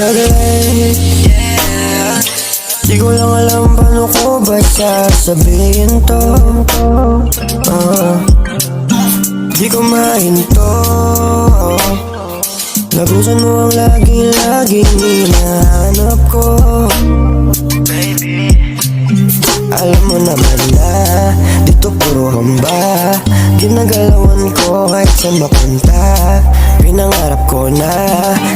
saglit, di ko lang alam paano ko ba sasabihin to. Di ko mahinto. Lagusan mo ang laging hinahanap ko. Baby, alam mo naman na dito puro hamba. Ginagalawan ko kahit saan mapunta. Pinangarap ko na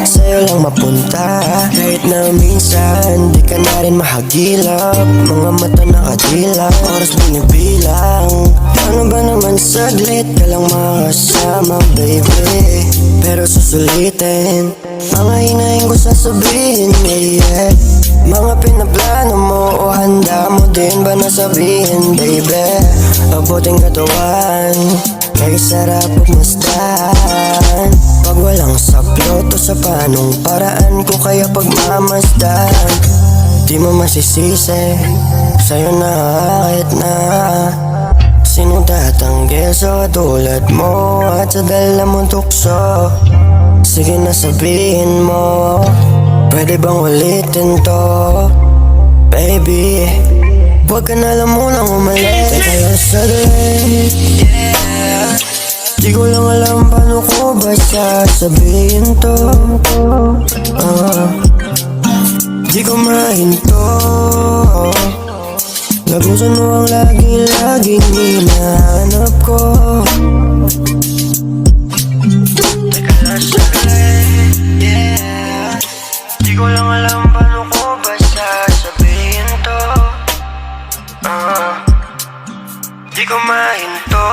sa'yo lang mapunta. Kahit na minsan di ka na rin mahagilap. Mga mata nakadilak, oras binibilang. Ano ba naman saglit ka lang makasama, baby. Pero susulitin mga hinahin ko sasabihin, yeah. Mga pinaplano mo o handa mo din ba nasabihin, baby. Abuting katawan, kay sarap pagmasdan. Pag walang saplot o sa panong paraan ko kaya pagmamasdan. Di mo masisisi, sa'yo na kahit na. Sino tatanggil sa katulad mo at sa dala mong tukso? Sige na sabihin mo, pwede bang ulitin to? Baby, huwag ka na lang munang umalis. Teka lang saglit, di ko lang alam paano ko ba sasabihin to. Di ko mahinto. Lagusan mo ang laging hinahanap ko. Teka lang saglit, yeah. Di ko lang alam paano ko ba sasabihin to. Di ko mahinto.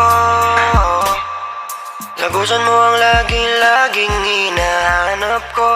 Lagusan mo ang laging hinahanap ko.